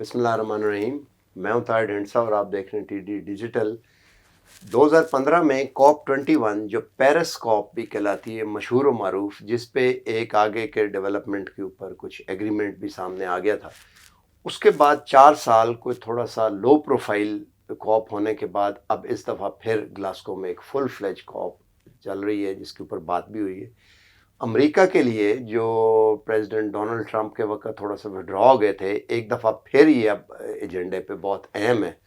बिस्मिल्लाहिर्रहमानिर्रहीम। मैं हूं ताहिर ढेंडसा और आप देख रहे हैं टीडी डिजिटल। 2015 में COP21 जो पेरिस कॉप भी कहलाती है, मशहूर व मारूफ, जिस पे एक आगे के डेवलपमेंट के ऊपर कुछ एग्रीमेंट भी सामने आ गया था। उसके बाद 4 साल कोई थोड़ा सा लो प्रोफाइल कॉप होने के बाद अब इस दफ़ा फिर ग्लासगो में एक फुल फ्लेज कॉप चल रही है, जिसके ऊपर बात भी हुई है। अमेरिका के लिए जो प्रेसिडेंट डोनाल्ड ट्रंप के वक्त थोड़ा सा विड्रॉ गए थे, एक दफ़ा फिर ये अब एजेंडे पे बहुत अहम है।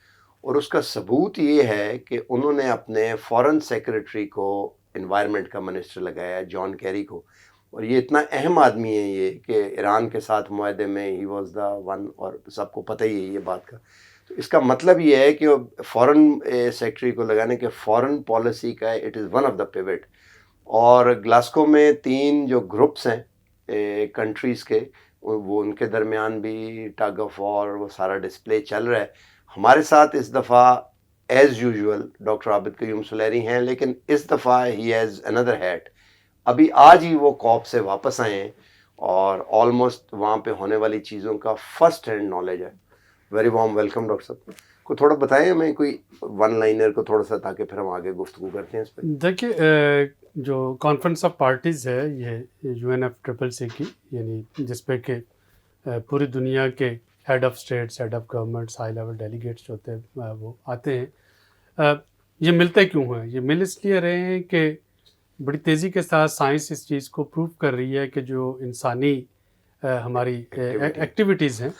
और उसका सबूत ये है कि उन्होंने अपने फॉरेन सेक्रेटरी को इन्वायरमेंट का मिनिस्टर लगाया, जॉन कैरी को। और ये इतना अहम आदमी है ये कि ईरान के साथ मुआहदे में ही वॉज द वन, और सबको पता ही है ये बात का। तो इसका मतलब ये है कि फॉरेन सेक्रेटरी को लगाने के फॉरेन पॉलिसी का it is one of the pivot. और ग्लासगो में 3 जो ग्रुप्स हैं कंट्रीज़ के, वो उनके दरमियान भी टग ऑफ वॉर वो सारा डिस्प्ले चल रहा है। हमारे साथ इस दफ़ा as usual doctor Abid Qayyum Suleri हैं, लेकिन इस दफ़ा ही हैज़ अनदर हैट। अभी आज ही वो कॉप से वापस आए हैं और ऑलमोस्ट वहाँ पे होने वाली चीज़ों का फर्स्ट हैंड नॉलेज है। वेरी वार्म वेलकम डॉक्टर साहब। को थोड़ा बताएं हमें कोई वन लाइनर को थोड़ा सा, ताकि फिर हम आगे गुफ्तगू करते हैं इस पर। देखिए, जो कॉन्फ्रेंस ऑफ पार्टीज़ है ये UNFCCC की, यानी जिस पे कि पूरी दुनिया के head of states, head of governments, high level delegates होते हैं, वो आते हैं। ये मिलते क्यों हैं? ये मिल इसलिए रहे हैं कि बड़ी तेज़ी के साथ साइंस इस चीज़ को प्रूव कर रही है कि जो इंसानी हमारी एक्टिविटीज़ हैं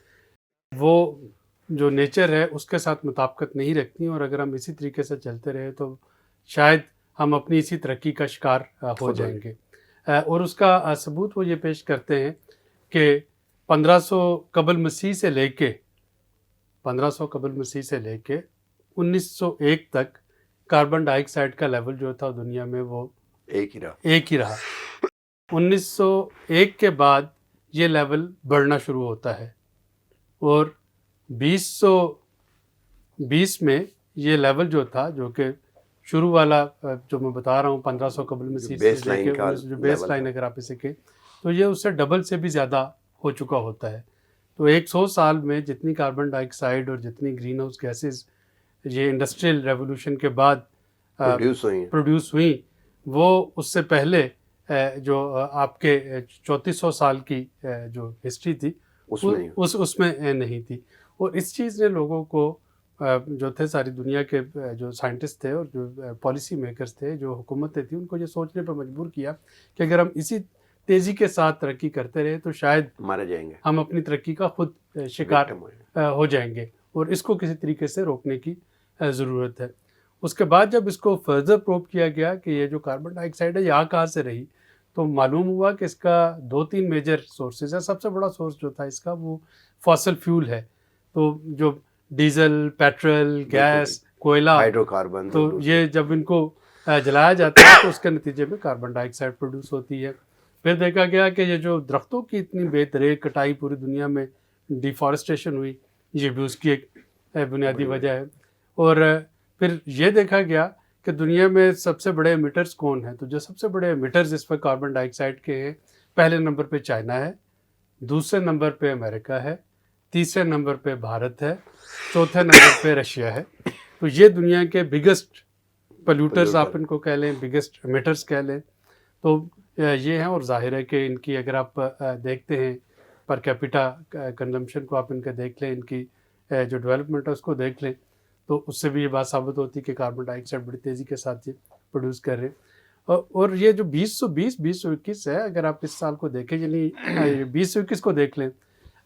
वो जो नेचर है उसके साथ मुताबिकत नहीं रखती, और अगर हम इसी तरीके से चलते रहे तो शायद हम अपनी इसी तरक्की का शिकार हो जाएंगे। और उसका सबूत वो ये पेश करते हैं कि 1500 कबल मसीह से लेके 1901 तक कार्बन डाइऑक्साइड का लेवल जो था दुनिया में वो एक ही रहा। 1901 के बाद ये लेवल बढ़ना शुरू होता है और 2020 में ये लेवल जो था, जो कि शुरू वाला जो मैं बता रहा हूँ 1500 कबल मसीह से लेके जो बेस लाइन अगर आप इसे कहें तो ये उससे डबल से भी ज़्यादा हो चुका होता है। तो 100 साल में जितनी कार्बन डाइऑक्साइड और जितनी ग्रीन हाउस गैसेज ये इंडस्ट्रियल रेवोल्यूशन के बाद प्रोड्यूस हुई, वो उससे पहले जो आपके 3400 साल की जो हिस्ट्री थी उसमें नहीं थी। और इस चीज़ ने लोगों को, जो थे सारी दुनिया के जो साइंटिस्ट थे और जो पॉलिसी मेकर्स थे, जो हुकूमतें थी, उनको ये सोचने पर मजबूर किया कि अगर हम इसी तेज़ी के साथ तरक्की करते रहे तो शायद मारे जाएंगे, हम अपनी तरक्की का खुद शिकार हो जाएंगे, और इसको किसी तरीके से रोकने की ज़रूरत है। उसके बाद जब इसको फर्दर प्रूव किया गया कि ये जो कार्बन डाइऑक्साइड है यहाँ कहाँ से रही, तो मालूम हुआ कि इसका 2-3 मेजर सोर्सेज है। सबसे बड़ा सोर्स जो था इसका वो फॉसल फ्यूल है। तो जो डीजल, पेट्रोल, गैस, कोयला, हाइड्रोकार्बन, तो ये जब इनको जलाया जाता है तो उसके नतीजे में कार्बन डाइऑक्साइड प्रोड्यूस होती है। फिर देखा गया कि ये जो दरख्तों की इतनी बेदरेग कटाई पूरी दुनिया में, डिफॉरेस्टेशन हुई, ये भी उसकी एक बुनियादी वजह है। और फिर ये देखा गया कि दुनिया में सबसे बड़े एमिटर्स कौन हैं। तो जो सबसे बड़े एमिटर्स इस पर कार्बन डाइऑक्साइड के हैं, पहले नंबर पे चाइना है, दूसरे नंबर पे अमेरिका है, तीसरे नंबर पे भारत है, चौथे नंबर पे रशिया है। तो ये दुनिया के बिगेस्ट पोल्यूटर्स आप इनको कह लें, बिगेस्ट एमिटर्स कह लें, तो ये हैं। और जाहिर है कि इनकी अगर आप देखते हैं पर कैपिटा कंजम्पशन को, आप इनका देख लें, इनकी जो डेवलपमेंट है उसको देख लें, तो उससे भी ये बात साबित होती है कि कार्बन डाइऑक्साइड बड़ी तेज़ी के साथ ये प्रोड्यूस कर रहे हैं। और ये जो 2020-2021 है, अगर आप इस साल को देखें, यानी 2021 को देख लें,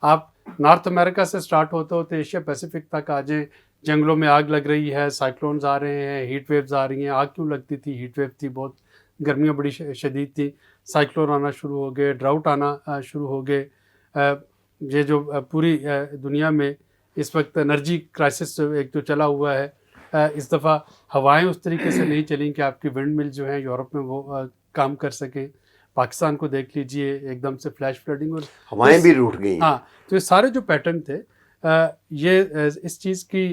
आप नॉर्थ अमेरिका से स्टार्ट होते होते एशिया पैसिफिक तक आ जाएँ, जंगलों में आग लग रही है, साइक्लोन्स आ रहे हैं, हीट वेव्स आ रही हैं। आग क्यों लगती थी? हीट वेव थी, बहुत गर्मियाँ बड़ी शदीद थी, साइक्लोन आना शुरू हो गए, ड्राउट आना शुरू हो गए। ये जो पूरी दुनिया में इस वक्त एनर्जी क्राइसिस एक जो चला हुआ है, इस दफ़ा हवाएं उस तरीके से नहीं चली कि आपकी विंड मिल जो है यूरोप में वो काम कर सकें। पाकिस्तान को देख लीजिए, एकदम से फ्लैश फ्लडिंग और हवाएं भी रूठ गई। हाँ, तो ये सारे जो पैटर्न थे, ये इस चीज़ की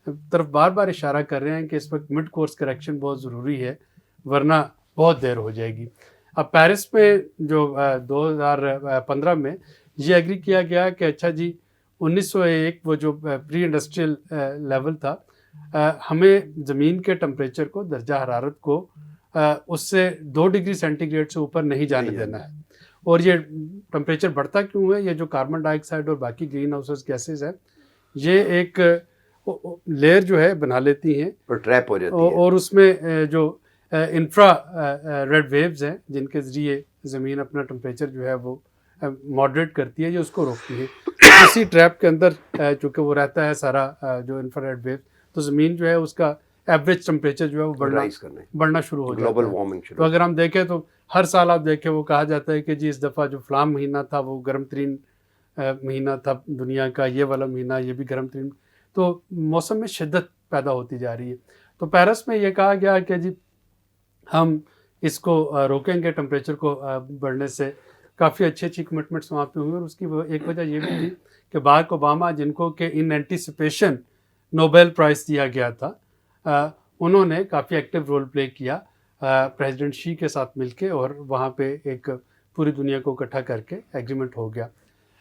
तरफ बार बार इशारा कर रहे हैं कि इस वक्त मिड कोर्स करेक्शन बहुत ज़रूरी है, वरना बहुत देर हो जाएगी। अब पेरिस में जो 2015 में ये एग्री किया गया कि अच्छा जी, 1901 वो जो प्री इंडस्ट्रियल लेवल था, हमें ज़मीन के टेम्परेचर को, दर्जा हरारत को उससे 2 डिग्री सेंटीग्रेड से ऊपर नहीं जाने देना है। और ये टेम्परेचर बढ़ता क्यों है? ये जो कार्बन डाइऑक्साइड और बाकी ग्रीन हाउस गैसेज है, ये एक लेयर जो है बना लेती हैं और ट्रैप हो जाती है। और उसमें जो इंफ्रा रेड वेव्स हैं, जिनके ज़रिए ज़मीन अपना टेम्परेचर जो है वो मॉडरेट करती है, ये उसको रोकती है। इसी ट्रैप के अंदर चूँकि वो रहता है सारा जो इंफ्रारेड वेव, तो ज़मीन जो है उसका एवरेज टेम्परेचर जो है वो बढ़ना शुरू हो जाता है। ग्लोबल वार्मिंग शुरू। तो अगर हम देखें तो हर साल आप देखें, वो कहा जाता है कि जी इस दफ़ा जो फ़लाँ महीना था वो गर्म तरीन महीना था दुनिया का, ये वाला महीना ये भी गर्म तरीन। तो मौसम में शिद्दत पैदा होती जा रही है। तो पेरिस में ये कहा गया कि जी हम इसको रोकेंगे, टेम्परेचर को बढ़ने से। काफ़ी अच्छी कमिटमेंट्स वहाँ पे हुई, और उसकी एक वजह ये भी थी कि बाराक ओबामा, जिनको कि इन एंटीसिपेशन नोबेल प्राइज़ दिया गया था, उन्होंने काफ़ी एक्टिव रोल प्ले किया प्रेसिडेंट शी के साथ मिलके, और वहाँ पे एक पूरी दुनिया को इकट्ठा करके एग्रीमेंट हो गया।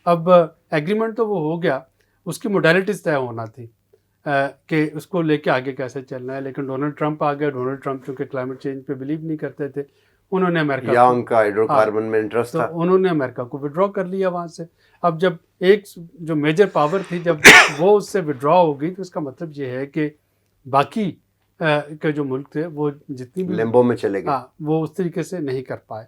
अब एग्रीमेंट तो वो हो गया, उसकी मोडालिटीज़ तय होना थी कि उसको लेके आगे कैसे चलना है। लेकिन डोनाल्ड ट्रंप आ गए। डोनाल्ड ट्रंप चूँकि क्लाइमेट चेंज पे बिलीव नहीं करते थे, उन्होंने अमेरिका या उनका हाइड्रोकार्बन में इंटरेस्ट था, तो उन्होंने अमेरिका को विड्रॉ कर लिया वहाँ से। अब जब एक जो मेजर पावर थी, जब वो उससे विड्रॉ हो गई, तो इसका मतलब ये है कि बाकी के जो मुल्क थे वो जितनी भी लिम्बो में चले गए। हाँ, वो उस तरीके से नहीं कर पाए।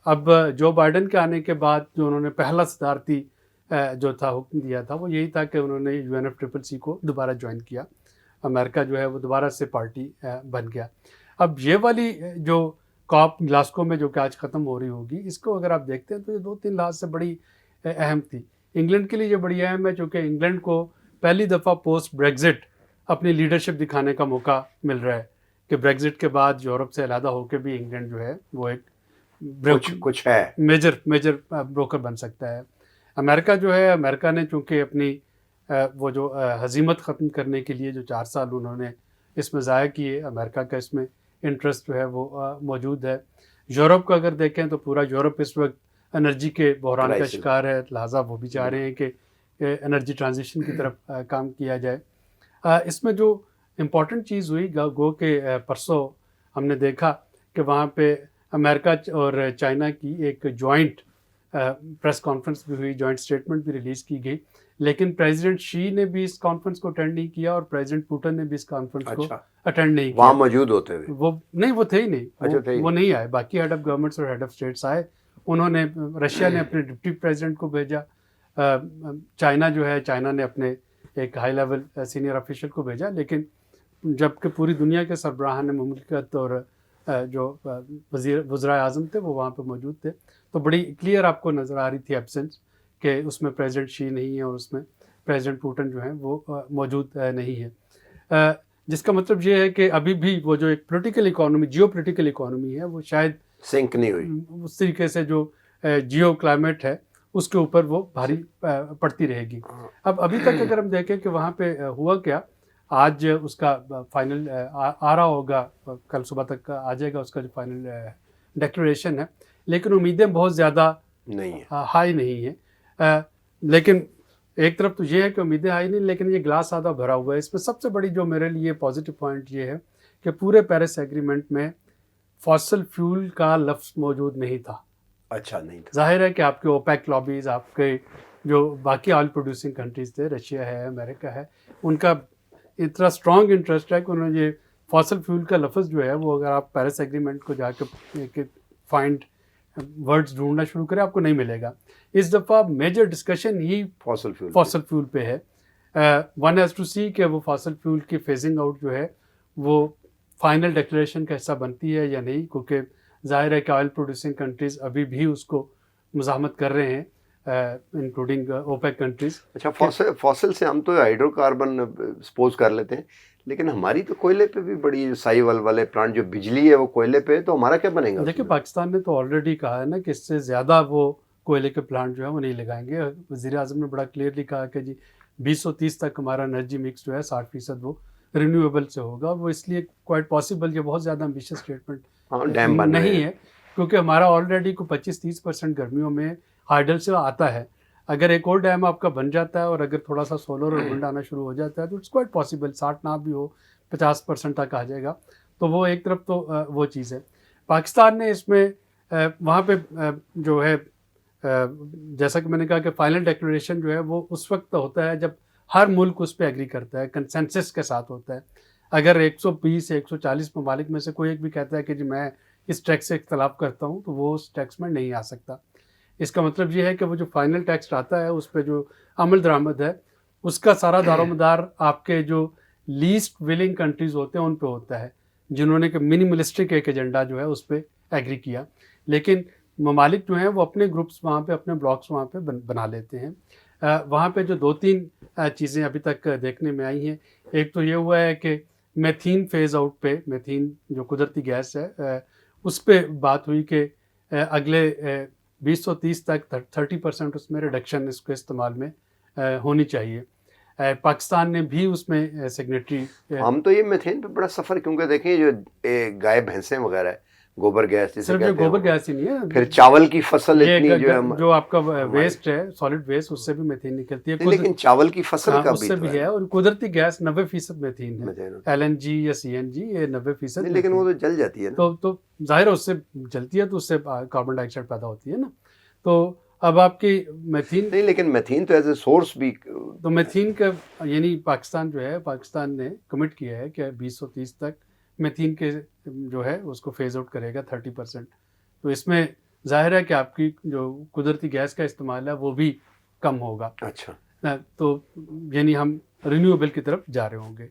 अब जो बाइडन के आने के बाद जो उन्होंने पहला सदारती जो था हुक्म दिया था, वो यही था कि उन्होंने UNFCCC को दोबारा ज्वाइन किया। अमेरिका जो है वो दोबारा से पार्टी बन गया। अब ये वाली जो कॉप ग्लासगो में जो कि आज ख़त्म हो रही होगी, इसको अगर आप देखते हैं तो ये 2-3 लिहाज से बड़ी अहम थी। इंग्लैंड के लिए ये बड़ी अहम है, क्योंकि इंग्लैंड को पहली दफ़ा पोस्ट ब्रेग्जिट अपनी लीडरशिप दिखाने का मौका मिल रहा है कि ब्रेग्जिट के बाद यूरोप से अलहदा होकर भी इंग्लैंड जो है वो एक कुछ है मेजर ब्रोकर बन सकता है। अमेरिका जो है, अमेरिका ने चूँकि अपनी वो जो हजीमत ख़त्म करने के लिए जो 4 साल उन्होंने इसमें ज़ाया किए, अमेरिका का इसमें इंटरेस्ट जो है वो मौजूद है। यूरोप का अगर देखें तो पूरा यूरोप इस वक्त एनर्जी के बहरान का शिकार है, लिहाजा वो भी चाह रहे हैं कि एनर्जी ट्रांजिशन की तरफ काम किया जाए। इसमें जो इम्पॉर्टेंट चीज़ हुई, गो के परसों हमने देखा कि वहाँ पे अमेरिका और चाइना की एक जॉइंट प्रेस कॉन्फ्रेंस भी हुई, जॉइंट स्टेटमेंट भी रिलीज़ की गई। लेकिन प्रेसिडेंट शी ने भी इस कॉन्फ्रेंस को अटेंड नहीं किया, और प्रेसिडेंट पुतिन ने भी इस कॉन्फ्रेंस को अटेंड नहीं किया। वहाँ मौजूद होते हुए वो थे ही नहीं। वो नहीं आए। बाकी हेड ऑफ गवर्नमेंट्स और हेड ऑफ स्टेट्स आए। उन्होंने, रशिया ने अपने डिप्टी प्रेसिडेंट को भेजा, चाइना जो है, चाइना ने अपने एक हाई लेवल सीनियर ऑफिशियल को भेजा। लेकिन जबकि पूरी दुनिया के सरबराहान मुमलिकत और जो वज़ीर आज़म थे वो वहाँ पे मौजूद थे, तो बड़ी क्लियर आपको नज़र आ रही थी एब्सेंस कि उसमें प्रेसिडेंट शी नहीं है और उसमें प्रेसिडेंट पुतिन जो है वो मौजूद नहीं है। जिसका मतलब ये है कि अभी भी वो जो एक पॉलिटिकल इकोनॉमी, जियो पॉलिटिकल इकोनॉमी है, वो शायद सिंक नहीं हुई। उस तरीके से जो जियो क्लाइमेट है उसके ऊपर वो भारी पड़ती रहेगी। अब अभी तक अगर हम देखें कि वहाँ पे हुआ क्या, आज उसका फाइनल आ रहा होगा, कल सुबह तक आ जाएगा उसका जो फाइनल डिक्लेरेशन है। लेकिन उम्मीदें बहुत ज़्यादा नहीं है, हाई नहीं है। लेकिन एक तरफ तो ये है कि उम्मीदें हाई नहीं, लेकिन ये ग्लास आधा भरा हुआ है। इसमें सबसे बड़ी जो मेरे लिए पॉजिटिव पॉइंट ये है कि पूरे पेरिस एग्रीमेंट में फॉसिल फ्यूल का लफ्ज़ मौजूद नहीं था। अच्छा, नहीं था। जाहिर है कि आपके ओपेक लॉबीज़, आपके जो बाकी ऑयल प्रोड्यूसिंग कंट्रीज़ थे, रशिया है, अमेरिका है, उनका इतना स्ट्रॉन्ग इंटरेस्ट है कि उन्होंने ये फॉसिल फ्यूल का लफ्ज़ जो है वो, अगर आप पेरिस एग्रीमेंट को जाके फाइंड वर्ड्स ढूंढना शुरू करें, आपको नहीं मिलेगा। इस दफ़ा मेजर डिस्कशन ही फॉसिल फ्यूल पे है। वन हैज़ टू सी कि वो फॉसिल फ्यूल की फेजिंग आउट जो है वो फाइनल डिक्लेरेशन का हिस्सा बनती है या नहीं, क्योंकि ज़ाहिर है कि ऑयल प्रोड्यूसिंग कंट्रीज़ अभी भी उसको मुज़ाहमत कर रहे हैं, इंक्लूडिंग ओपेक कंट्रीज़। अच्छा, फॉसिल से हम तो हाइड्रोकार्बन सपोज कर लेते हैं, लेकिन हमारी तो कोयले पे भी बड़ी साइवल वाले प्लांट, जो बिजली है वो कोयले पे है, तो हमारा क्या बनेगा? देखिए, पाकिस्तान ने तो ऑलरेडी कहा है ना कि इससे ज़्यादा वो कोयले के प्लांट जो है वो नहीं लगाएंगे। वज़ीर आज़म ने बड़ा क्लियरली कहा कि जी 2030 तक हमारा एनर्जी मिक्स जो है 60% वो रिन्यूएबल से होगा। वो इसलिए क्वाइट पॉसिबल, ये बहुत ज़्यादा एम्बिशियस स्टेटमेंट नहीं है, क्योंकि हमारा ऑलरेडी को 25-30% गर्मियों में हाइडल से आता है। अगर एक और डैम आपका बन जाता है और अगर थोड़ा सा सोलर और विंड आना शुरू हो जाता है तो इट्स क्वाइट पॉसिबल 60 ना भी हो 50% तक आ जाएगा। तो वो एक तरफ तो वो चीज़ है। पाकिस्तान ने इसमें वहाँ पे जो है जैसा कि मैंने कहा कि फाइनल डिक्लेरेशन जो है वो उस वक्त होता है जब हर मुल्क उस पर एग्री करता है, कंसेंसस के साथ होता है। अगर 120 या 140 ममालिक में से कोई एक भी कहता है कि जी मैं इस टैक्स से इख्तलाफ करता हूँ, तो वो उस टैक्स में नहीं आ सकता। इसका मतलब ये है कि वो जो फाइनल टैक्स आता है उस पर जो अमल दरामद है उसका सारा दारोमदार आपके जो लीस्ट विलिंग कंट्रीज़ होते हैं उन पे होता है, जिन्होंने कि मिनिमलिस्टिक एक एजेंडा जो है उस पर एग्री किया। लेकिन ममालिक जो हैं वो अपने ग्रुप्स वहाँ पे अपने ब्लॉक्स वहाँ पे बना लेते हैं। वहाँ पे जो 2-3 चीज़ें अभी तक देखने में आई हैं, एक तो ये हुआ है कि मेथीन फेज़ आउट पे, मेथीन जो कुदरती गैस है उस पे बात हुई कि अगले 2030 तक 30% उसमें रिडक्शन इसके इस्तेमाल में होनी चाहिए। पाकिस्तान ने भी उसमें सिग्नेटरी। हम तो ये मीथेन पे बड़ा सफ़र, क्योंकि देखें जो गाय भैंसें वगैरह है, गोबर गैस जिसे सिर्फ जो कहते हैं, गोबर गैस ही नहीं है, फिर चावल की फसल ये इतनी जो है जो आपका वेस्ट है सॉलिड वेस्ट उससे भी मीथेन निकलती है। नहीं, लेकिन चावल की फसल का भी उससे तो भी है है। और कुदरती गैस 90% मीथेन है। मीथेन। LNG या CNG ये 90% नहीं, लेकिन वो तो जल जाती है ना। तो जाहिर है उससे जलती है तो उससे कार्बन डाइऑक्साइड पैदा होती है ना। तो अब आपकी मेथीन नहीं, लेकिन मेथीन तो एज ए सोर्स भी, तो मेथीन का यानी पाकिस्तान जो है, पाकिस्तान ने कमिट किया है कि 2030 तक मेथीन के जो है उसको फेज आउट करेगा 30%। तो इसमें जाहिर है कि आपकी जो कुदरती गैस का इस्तेमाल है वो भी कम होगा। अच्छा, तो यानी हम रिन्यूएबल की तरफ जा रहे होंगे।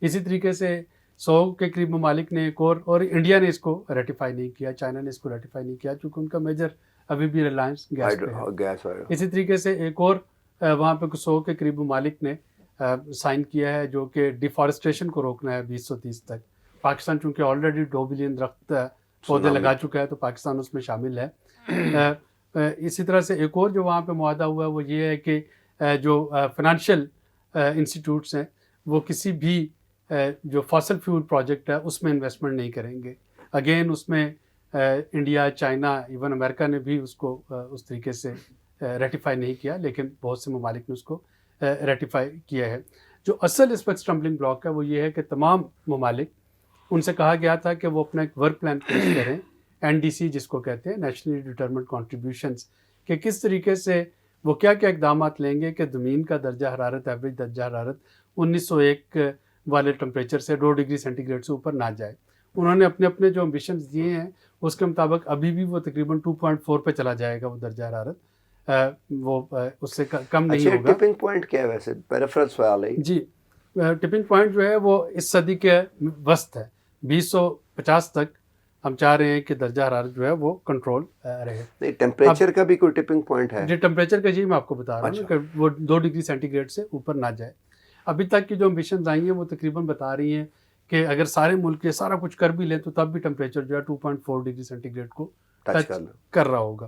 इसी तरीके से 100 के करीब ममालिक ने एक और इंडिया ने इसको रेटिफाई नहीं किया, चाइना ने इसको रेटिफाई नहीं किया क्योंकि उनका मेजर अभी भी रिलायंस गैस पे है। गैस। इसी तरीके से एक और वहाँ पे 100 के करीब ममालिक ने साइन किया है जो कि डिफॉरेस्टेशन को रोकना है 2030 तक। पाकिस्तान चूँकि ऑलरेडी 2 बिलियन दरख्त पौधे लगा चुका है तो पाकिस्तान उसमें शामिल है। इसी तरह से एक और जो वहाँ पे मुआहदा हुआ है वो ये है कि जो फाइनेंशियल इंस्टीट्यूट्स हैं वो किसी भी जो फॉसल फ्यूल प्रोजेक्ट है उसमें इन्वेस्टमेंट नहीं करेंगे। अगेन उसमें इंडिया, चाइना, इवन अमेरिका ने भी उसको उस तरीके से रेटिफाई नहीं किया, लेकिन बहुत से ममालिक ने उसको रेटिफाई किया है। जो असल इस वक्त स्टम्बलिंग ब्लॉक है वो ये है कि तमाम ममालिक, उनसे कहा गया था कि वो अपना एक वर्क प्लान पेश करें, NDC जिसको कहते हैं, नेशनली डिटरमिन्ड कॉन्ट्रीब्यूशंस, कि किस तरीके से वो क्या क्या इकदाम लेंगे कि ज़मीन का दर्जा हरारत, एवरेज दर्जा हरारत 1901 वाले टेम्परेचर से 2 डिग्री सेंटीग्रेड से ऊपर ना जाए। उन्होंने अपने अपने जो एम्बिशंस दिए हैं उसके मुताबिक अभी भी वो तकरीबन 2.4 पे चला जाएगा वो दर्जा हरारत, वो उससे कम नहीं होगा। टिपिंग पॉइंट क्या है वैसे? पेरिफेरल सवाल है जी। टिपिंग पॉइंट जो है वो इस सदी के वस्त है, 2050 तक हम चाह रहे हैं कि दर्जा हरारत जो है वो कंट्रोल रहे। नहीं, टेम्परेचर का भी कोई टिपिंग पॉइंट है? जो टेम्परेचर का जी मैं आपको बता रहा हूँ कि वो 2 डिग्री सेंटीग्रेड से ऊपर ना जाए। अभी तक की जो एम्बिशंस आई हैं वो तकरीबन बता रही हैं कि अगर सारे मुल्क ये सारा कुछ कर भी लें तो तब भी टेम्परेचर जो है 2.4 डिग्री सेंटीग्रेड को टच कर रहा होगा।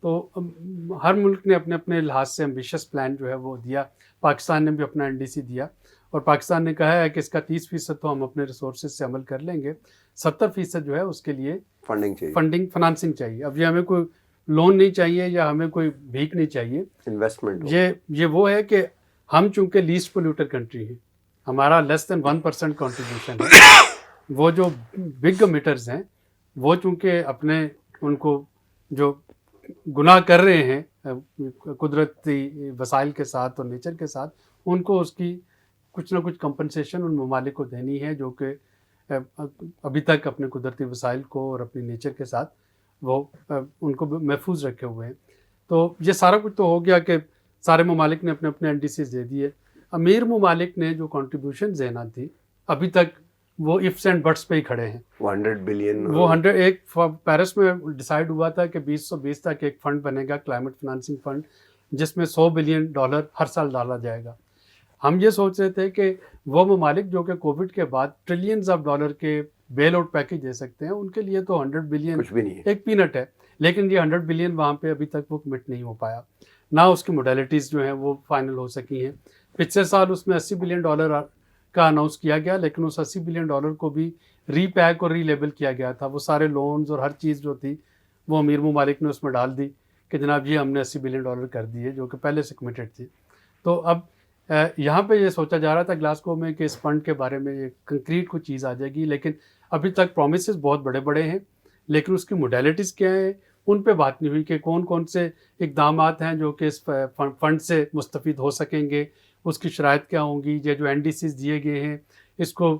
तो हर मुल्क ने अपने अपने लिहाज से एम्बिशियस प्लान जो है वो दिया। पाकिस्तान ने भी अपना NDC दिया और पाकिस्तान ने कहा है कि इसका 30% तो हम अपने रिसोर्सेज से अमल कर लेंगे, 70% जो है उसके लिए फाइनेंसिंग चाहिए। अब ये हमें कोई लोन नहीं चाहिए या हमें कोई भीख नहीं चाहिए, इन्वेस्टमेंट। ये वो है कि हम चूँकि लीस्ट पोल्यूटर कंट्री हैं, हमारा लेस देन 1% कॉन्ट्रीब्यूशन है। वो जो बिग एमिटर्स हैं वो चूँकि अपने उनको जो गुनाह कर रहे हैं कुदरती वसाइल के साथ और नेचर के साथ, उनको उसकी कुछ ना कुछ कंपनसेशन उन ममालिक को देनी है जो कि अभी तक अपने कुदरती वसाइल को और अपनी नेचर के साथ वो उनको महफूज रखे हुए हैं। तो ये सारा कुछ तो हो गया कि सारे ममालिक ने अपने अपने NDCs दे दिए। अमीर ममालिक ने जो कॉन्ट्रीब्यूशन देना थी अभी तक वो इफ्स एंड बट्स पे ही खड़े हैं। 100 बिलियन वो 101 पेरिस में डिसाइड हुआ था कि 2020 तक एक फ़ंड बनेगा, क्लाइमेट फाइनेंसिंग फ़ंड, जिसमें $100 बिलियन हर साल डाला जाएगा। हम ये सोच रहे थे कि वो ममालिक जो कि कोविड के बाद ट्रिलियंस ऑफ डॉलर के बेल आउट पैकेज दे सकते हैं, उनके लिए तो 100 बिलियन कुछ भी नहीं है, एक पीनट है। लेकिन ये 100 बिलियन वहाँ पे अभी तक वो कमिट नहीं हो पाया, ना उसकी मोडेलिटीज़ जो हैं वो फाइनल हो सकी हैं। पिछले साल उसमें $80 बिलियन का अनाउंस किया गया, लेकिन उस $80 बिलियन को भी रीपैक और रीलेबल किया गया था। वो सारे लोन्स और हर चीज़ जो थी वो अमीर ममालिक ने उसमें डाल दी कि जनाब ये हमने $80 बिलियन कर दिए, जो कि पहले से कमिटेड थी। तो अब यहाँ पे ये सोचा जा रहा था ग्लासगो में कि इस फंड के बारे में एक कंक्रीट कोई चीज़ आ जाएगी, लेकिन अभी तक प्रोमिसेस बहुत बड़े-बड़े हैं, लेकिन उसकी मोडेलिटीज़ क्या हैं, उन पे बात नहीं हुई कि कौन-कौन से इक़दामात हैं जो कि इस फंड से मुस्तफ़ीद हो सकेंगे, उसकी शराइत क्या होंगी, ये जो एनडीसीज़ दिए गए हैं, इसको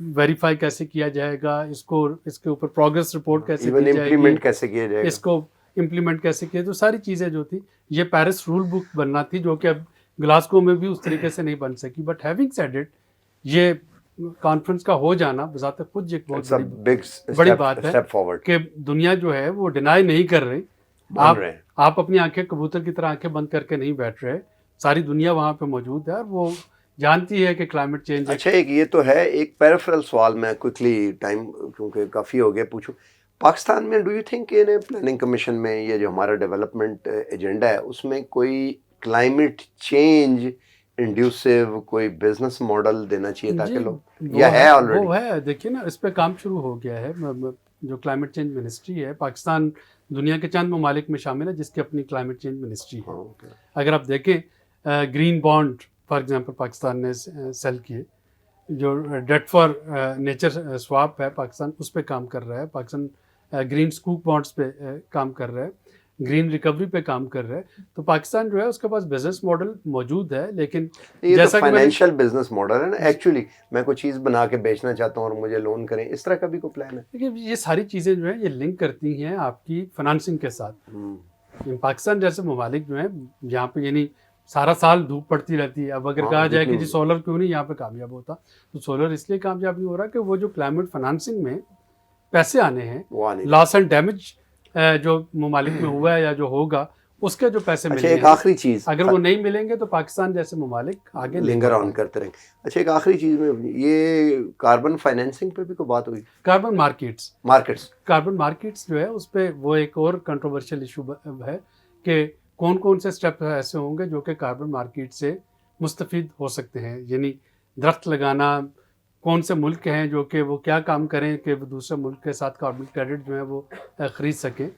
वेरीफाई कैसे किया जाएगा, इसके ऊपर प्रोग्रेस रिपोर्ट कैसे इवन की जाएगी, इम्प्लीमेंट कैसे किया जाएगा, इसको इम्प्लीमेंट कैसे किया, तो सारी चीज़ें जो थी, ये पेरिस रूल बुक बनना थी, जो कि अब ग्लासगो में भी उस तरीके से नहीं बन सकी। बट हैविंग सेड इट, ये कॉन्फ्रेंस का हो जाना बज़ात खुद एक बहुत बड़ी बात है कि दुनिया जो है वो डिनाई नहीं कर रही। आप अपनी आंखें कबूतर की तरह आंखें बंद करके नहीं बैठ रहे, सारी दुनिया वहाँ पे मौजूद है और वो जानती है कि क्लाइमेट चेंज। अच्छा, एक ये तो है, एक पेरिफेरल सवाल मैं क्विकली, टाइम क्योंकि काफ़ी हो गया, पूछूं, पाकिस्तान में डू यू थिंक ये प्लानिंग कमीशन में ये जो हमारा डेवलपमेंट एजेंडा है उसमें कोई क्लाइमेट चेंज इंड्यूसिव कोई बिजनेस मॉडल देना चाहिए ताकि लोग, या है ऑलरेडी? वो है, देखिए ना, इस पे काम शुरू हो गया है। जो क्लाइमेट चेंज मिनिस्ट्री है, पाकिस्तान दुनिया के चंद ममालिक में शामिल है जिसकी अपनी क्लाइमेट चेंज मिनिस्ट्री है। अगर आप देखें, green bond for example Pakistan ने सेल किए, जो डेट फॉर नेचर स्वैप है, पाकिस्तान उस पर काम कर रहा है। पाकिस्तान ग्रीन स्कूप बॉन्ड्स पे काम कर रहा है, ग्रीन रिकवरी पे काम कर रहा है। तो पाकिस्तान जो है उसके पास बिजनेस मॉडल मौजूद है, लेकिन ये जैसा तो फाइनेंशियल बिजनेस मॉडल है ना, एक्चुअली मैं कोई चीज़ बना के बेचना चाहता हूँ और मुझे लोन करें, इस तरह का भी कोई प्लान है? देखिए, ये सारी चीज़ें जो है ये लिंक करती हैं आपकी फाइनेंसिंग के साथ। पाकिस्तान जैसे ममालिक जो है, यहाँ पे यानी सारा साल धूप पड़ती रहती है। अब अगर कहा जाए कि जी सोलर क्यों नहीं यहाँ पे कामयाब होता, तो सोलर इसलिए कामयाब नहीं हो रहा कि वो जो क्लाइमेट फाइनेंसिंग में पैसे आने हैं, लॉस एंड डैमेज जो ममालिक में हुआ है या जो होगा, उसके जो पैसे मिले हैं, एक आखिरी चीज़, अगर वो नहीं मिलेंगे तो पाकिस्तान जैसे ममालिक आगे लिंगर ऑन करते रहेंगे। अच्छा, एक आखिरी चीज़ में, ये कार्बन फाइनेंसिंग पे भी कोई बात हुई? कार्बन कार्बन मार्केट्स जो है उस पर वो एक और कंट्रोवर्शियल इशू है कि कौन कौन से स्टेप ऐसे होंगे जो कि कार्बन मार्केट से मुस्तफ़ीद हो सकते हैं। यानी दरख्त लगाना, कौन से मुल्क हैं जो कि वो क्या काम करें कि वो दूसरे मुल्क के साथ कार्बन क्रेडिट जो है वो ख़रीद सकें।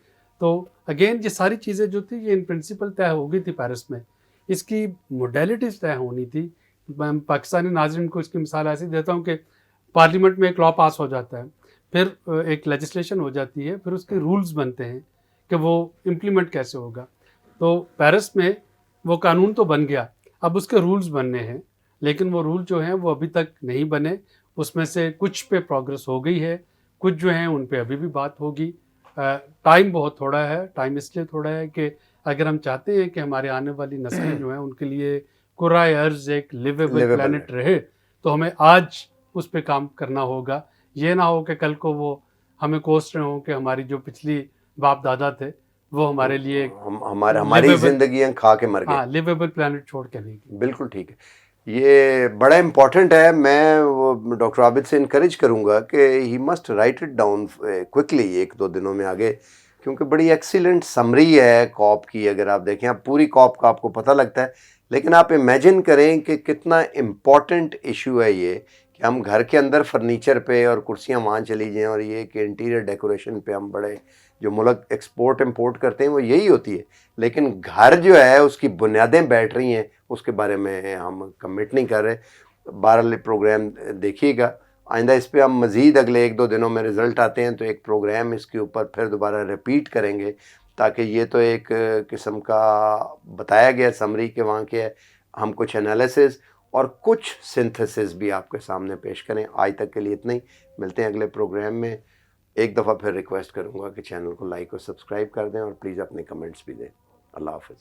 तो अगेन ये सारी चीज़ें जो थी ये इन प्रिंसिपल तय हो गई थी पेरिस में, इसकी मोडेलिटीज़ तय होनी थी। मैं पाकिस्तानी नाज़रीन को इसकी मिसाल ऐसी देता हूँ कि पार्लियामेंट में एक लॉ पास हो जाता है, फिर एक लेजिस्लेशन हो जाती है, फिर उसके रूल्स बनते हैं कि वो इम्प्लीमेंट कैसे होगा। तो पेरिस में वो कानून तो बन गया, अब उसके रूल्स बनने हैं, लेकिन वो रूल जो हैं वो अभी तक नहीं बने। उसमें से कुछ पे प्रोग्रेस हो गई है, कुछ जो हैं उन पे अभी भी बात होगी। टाइम बहुत थोड़ा है। टाइम इसलिए थोड़ा है कि अगर हम चाहते हैं कि हमारे आने वाली नस्लें जो हैं उनके लिए कुराए अर्ज़ एक लिवेबल प्लैनेट रहे, तो हमें आज उस पर काम करना होगा। ये ना हो कि कल को वो हमें कोस रहे हों कि हमारी जो पिछली बाप दादा थे वो हमारे लिए हमारी जिंदगी खा के मर गए। हाँ, लिवेबल प्लैनेट छोड़ के नहीं। बिल्कुल ठीक है, ये बड़ा इम्पॉर्टेंट है। मैं वो डॉक्टर आबिद से इनकरेज करूँगा कि he must write it down quickly, 1-2 दिनों में आगे, क्योंकि बड़ी एक्सीलेंट समरी है कॉप की। अगर आप देखें, आप पूरी कॉप का आपको पता लगता है, लेकिन आप इमेजिन करें कि कितना इम्पॉर्टेंट इशू है ये, कि हम घर के अंदर फर्नीचर पे और कुर्सियाँ वहाँ चली जाएँ, और ये कि इंटीरियर डेकोरेशन पे हम बड़े, जो मुल्क एक्सपोर्ट इंपोर्ट करते हैं वो यही होती है, लेकिन घर जो है उसकी बुनियादें बैठ रही हैं, उसके बारे में हम कमिट नहीं कर रहे। 12 प्रोग्राम देखिएगा, आइंदा इस पर हम मज़ीद अगले 1-2 दिनों में रिज़ल्ट आते हैं तो एक प्रोग्राम इसके ऊपर फिर दोबारा रिपीट करेंगे, ताकि ये तो एक किस्म का बताया गया समरी के वहाँ के, हम कुछ एनालिसिस और कुछ सिंथेसिस भी आपके सामने पेश करें। आज तक के लिए इतना ही, मिलते हैं अगले प्रोग्राम में। एक दफ़ा फिर रिक्वेस्ट करूँगा कि चैनल को लाइक और सब्सक्राइब कर दें और प्लीज़ अपने कमेंट्स भी दें। अल्लाह हाफ़िज़।